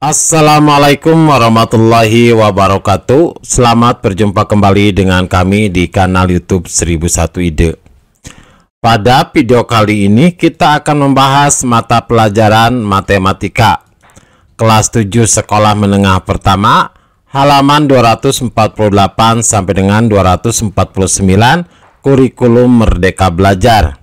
Assalamualaikum warahmatullahi wabarakatuh. Selamat berjumpa kembali dengan kami di kanal YouTube 1001 Ide. Pada video kali ini kita akan membahas mata pelajaran matematika kelas 7 sekolah menengah pertama, halaman 248 sampai dengan 249, kurikulum Merdeka Belajar.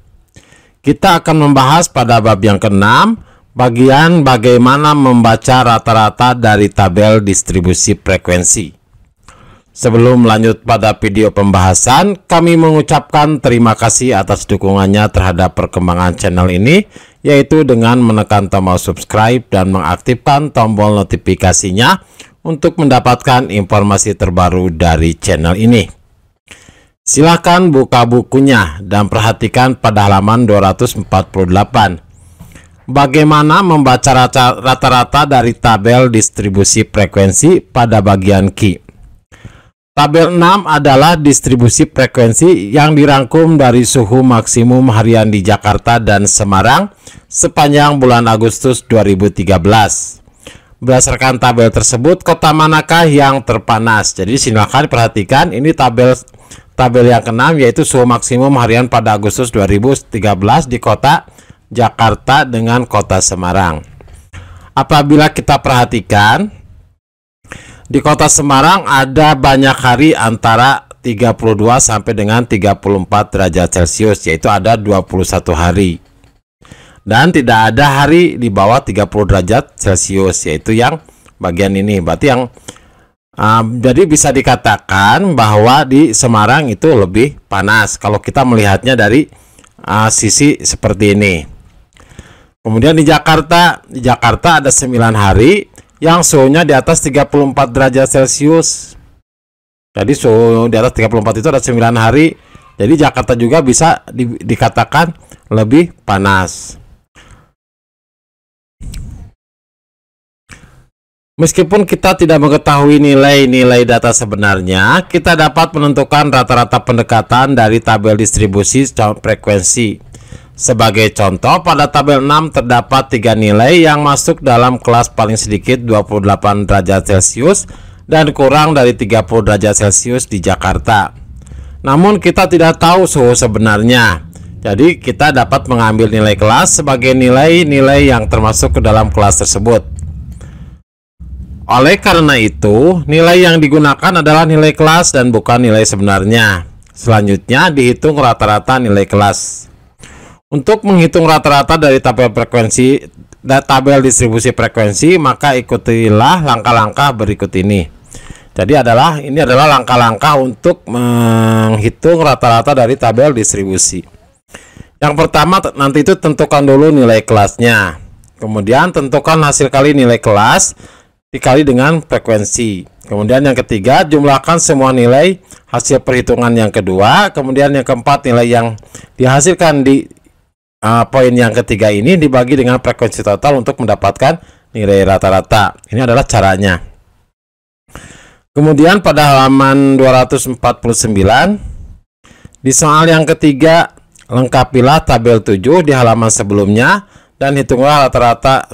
Kita akan membahas pada bab yang ke-6, bagian bagaimana membaca rata-rata dari tabel distribusi frekuensi. Sebelum lanjut pada video pembahasan, kami mengucapkan terima kasih atas dukungannya terhadap perkembangan channel ini, yaitu dengan menekan tombol subscribe dan mengaktifkan tombol notifikasinya untuk mendapatkan informasi terbaru dari channel ini. Silakan buka bukunya dan perhatikan pada halaman 248. Bagaimana membaca rata-rata dari tabel distribusi frekuensi pada bagian Q. Tabel 6 adalah distribusi frekuensi yang dirangkum dari suhu maksimum harian di Jakarta dan Semarang sepanjang bulan Agustus 2013. Berdasarkan tabel tersebut, kota manakah yang terpanas? Jadi silakan perhatikan, ini tabel yang ke-6, yaitu suhu maksimum harian pada Agustus 2013 di kota Jakarta dengan kota Semarang. Apabila kita perhatikan, di kota Semarang ada banyak hari antara 32 sampai dengan 34 derajat Celcius, yaitu ada 21 hari. Dan tidak ada hari di bawah 30 derajat Celcius, yaitu yang bagian ini. Berarti yang jadi bisa dikatakan bahwa di Semarang itu lebih panas kalau kita melihatnya dari sisi seperti ini. Kemudian di Jakarta ada 9 hari yang suhunya di atas 34 derajat Celcius. Jadi suhu di atas 34 itu ada 9 hari. Jadi Jakarta juga bisa dikatakan lebih panas. Meskipun kita tidak mengetahui nilai-nilai data sebenarnya, kita dapat menentukan rata-rata pendekatan dari tabel distribusi frekuensi. Sebagai contoh, pada tabel 6 terdapat 3 nilai yang masuk dalam kelas paling sedikit 28 derajat Celcius dan kurang dari 30 derajat Celcius di Jakarta. Namun kita tidak tahu suhu sebenarnya. Jadi kita dapat mengambil nilai kelas sebagai nilai-nilai yang termasuk ke dalam kelas tersebut. Oleh karena itu, nilai yang digunakan adalah nilai kelas dan bukan nilai sebenarnya. Selanjutnya dihitung rata-rata nilai kelas. Untuk menghitung rata-rata dari tabel distribusi frekuensi, maka ikutilah langkah-langkah berikut ini. Jadi ini adalah langkah-langkah untuk menghitung rata-rata dari tabel distribusi. Yang pertama, nanti itu tentukan dulu nilai kelasnya. Kemudian tentukan hasil kali nilai kelas dikali dengan frekuensi. Kemudian yang ketiga, jumlahkan semua nilai hasil perhitungan yang kedua. Kemudian yang keempat, nilai yang dihasilkan di poin yang ketiga ini dibagi dengan frekuensi total untuk mendapatkan nilai rata-rata. Ini adalah caranya. Kemudian pada halaman 249, di soal yang ketiga, lengkapilah tabel 7 di halaman sebelumnya dan hitunglah rata-rata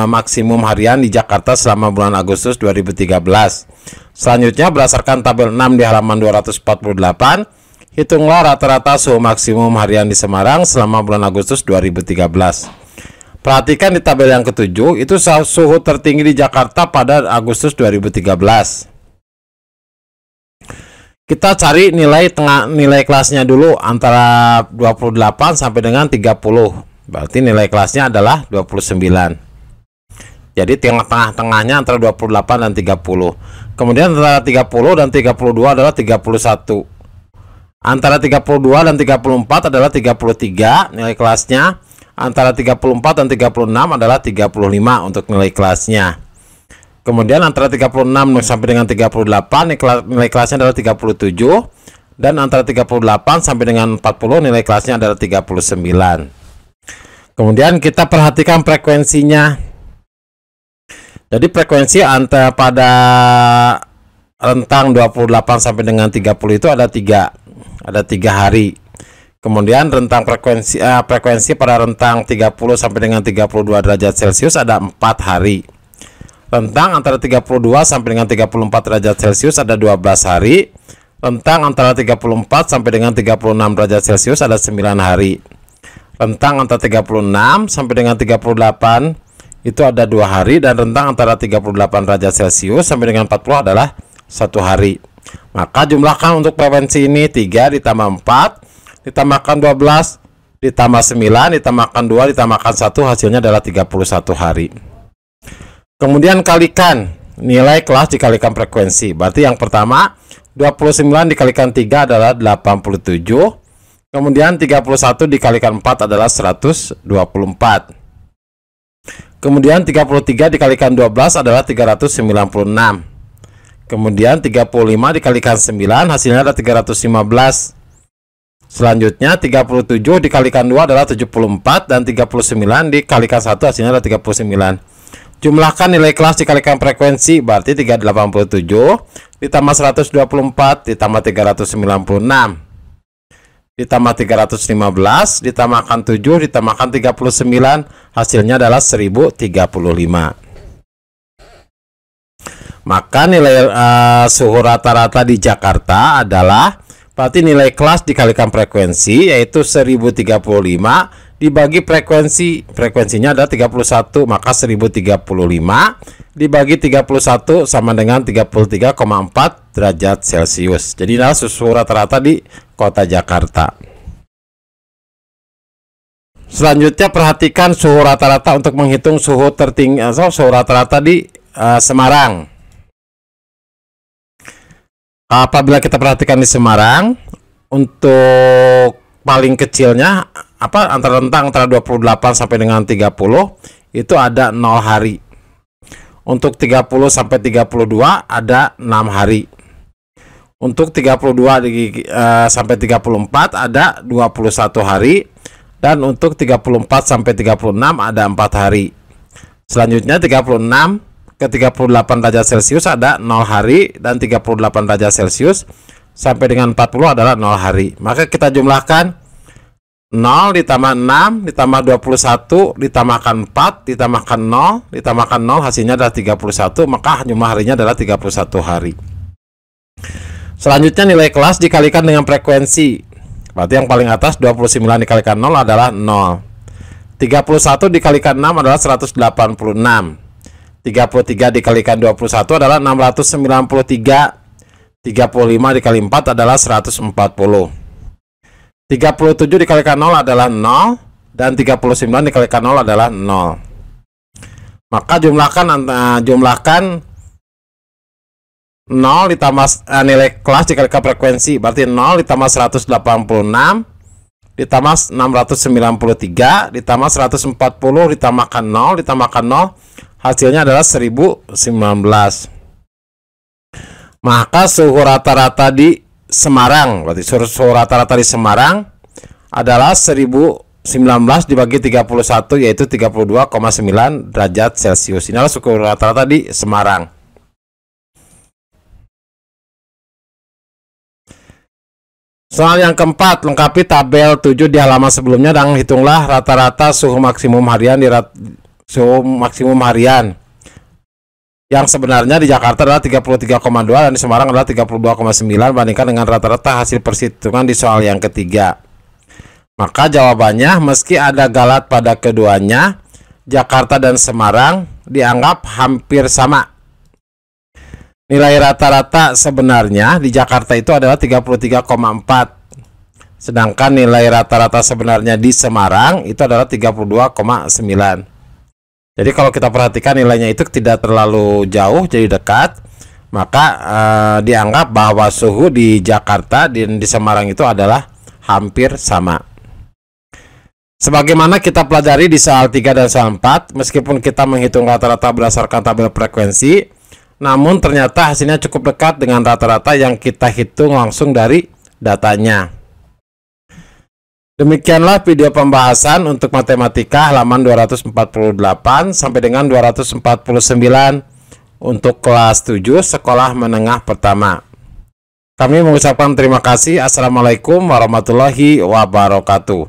maksimum harian di Jakarta selama bulan Agustus 2013. Selanjutnya, berdasarkan tabel 6 di halaman 248, hitunglah rata-rata suhu maksimum harian di Semarang selama bulan Agustus 2013. Perhatikan di tabel yang ke-7, itu suhu tertinggi di Jakarta pada Agustus 2013. Kita cari nilai kelasnya dulu antara 28 sampai dengan 30. Berarti nilai kelasnya adalah 29. Jadi tengah-tengahnya antara 28 dan 30. Kemudian antara 30 dan 32 adalah 31. Antara 32 dan 34 adalah 33 nilai kelasnya. Antara 34 dan 36 adalah 35 untuk nilai kelasnya. Kemudian antara 36 sampai dengan 38 nilai kelasnya adalah 37. Dan antara 38 sampai dengan 40 nilai kelasnya adalah 39. Kemudian kita perhatikan frekuensinya. Jadi frekuensi pada rentang 28 sampai dengan 30 itu ada 3 hari. Kemudian rentang frekuensi pada rentang 30 sampai dengan 32 derajat Celcius ada 4 hari. Rentang antara 32 sampai dengan 34 derajat Celcius ada 12 hari. Rentang antara 34 sampai dengan 36 derajat Celcius ada 9 hari. Rentang antara 36 sampai dengan 38 itu ada 2 hari, dan rentang antara 38 derajat Celcius sampai dengan 40 adalah 1 hari. Maka jumlahkan untuk frekuensi ini 3 ditambah 4 ditambahkan 12 ditambah 9 ditambahkan 2 ditambahkan 1, hasilnya adalah 31 hari. Kemudian kalikan nilai kelas dikalikan frekuensi. Berarti yang pertama 29 dikalikan 3 adalah 87. Kemudian 31 dikalikan 4 adalah 124. Kemudian 33 dikalikan 12 adalah 396. Kemudian 35 dikalikan 9 hasilnya adalah 315. Selanjutnya 37 dikalikan 2 adalah 74, dan 39 dikalikan 1 hasilnya adalah 39. Jumlahkan nilai kelas dikalikan frekuensi, berarti 387 ditambah 124 ditambah 396 ditambah 315 ditambahkan 7 ditambahkan 39, hasilnya adalah 1035. Maka nilai suhu rata-rata di Jakarta adalah, berarti nilai kelas dikalikan frekuensi, yaitu 1035 dibagi frekuensinya adalah 31, maka 1035 dibagi 31 sama dengan 33,4 derajat Celcius. Jadi adalah suhu rata-rata di kota Jakarta. Selanjutnya perhatikan suhu rata-rata untuk menghitung suhu tertinggi atau suhu rata-rata di Semarang. Apabila kita perhatikan di Semarang, untuk paling kecilnya antara rentang antara 28 sampai dengan 30 itu ada 0 hari. Untuk 30 sampai 32 ada 6 hari. Untuk 32 sampai 34 ada 21 hari, dan untuk 34 sampai 36 ada 4 hari. Selanjutnya 36 ke 38 derajat Celcius ada 0 hari, dan 38 derajat Celcius sampai dengan 40 adalah 0 hari. Maka kita jumlahkan 0 ditambah 6 ditambah 21 ditambahkan 4 ditambahkan 0 ditambahkan 0, hasilnya adalah 31, maka jumlah harinya adalah 31 hari. Selanjutnya nilai kelas dikalikan dengan frekuensi. Berarti yang paling atas 29 dikalikan 0 adalah 0. 31 dikalikan 6 adalah 186. 33 dikalikan 21 adalah 693. 35 dikali 4 adalah 140. 37 dikalikan 0 adalah 0, dan 39 dikalikan 0 adalah 0. Maka jumlahkan 0 ditambah nilai kelas dikalikan frekuensi, berarti 0 ditambah 186 ditambah 693 ditambah 140 ditambahkan 0 ditambahkan 0, hasilnya adalah 1019. Maka suhu rata-rata di Semarang, berarti suhu rata-rata di Semarang adalah 1019 dibagi 31, yaitu 32,9 derajat Celcius. Ini adalah suhu rata-rata di Semarang. Soal yang keempat, lengkapi tabel 7 di halaman sebelumnya dan hitunglah rata-rata suhu maksimum harian yang sebenarnya di Jakarta adalah 33,2 dan di Semarang adalah 32,9, bandingkan dengan rata-rata hasil perhitungan di soal yang ketiga. Maka jawabannya, meski ada galat pada keduanya, Jakarta dan Semarang dianggap hampir sama. Nilai rata-rata sebenarnya di Jakarta itu adalah 33,4, sedangkan nilai rata-rata sebenarnya di Semarang itu adalah 32,9. Jadi kalau kita perhatikan nilainya itu tidak terlalu jauh, jadi dekat, maka dianggap bahwa suhu di Jakarta dan di Semarang itu adalah hampir sama. Sebagaimana kita pelajari di soal 3 dan soal 4, meskipun kita menghitung rata-rata berdasarkan tabel frekuensi, namun ternyata hasilnya cukup dekat dengan rata-rata yang kita hitung langsung dari datanya. Demikianlah video pembahasan untuk matematika halaman 248 sampai dengan 249 untuk kelas 7 sekolah menengah pertama. Kami mengucapkan terima kasih. Assalamualaikum warahmatullahi wabarakatuh.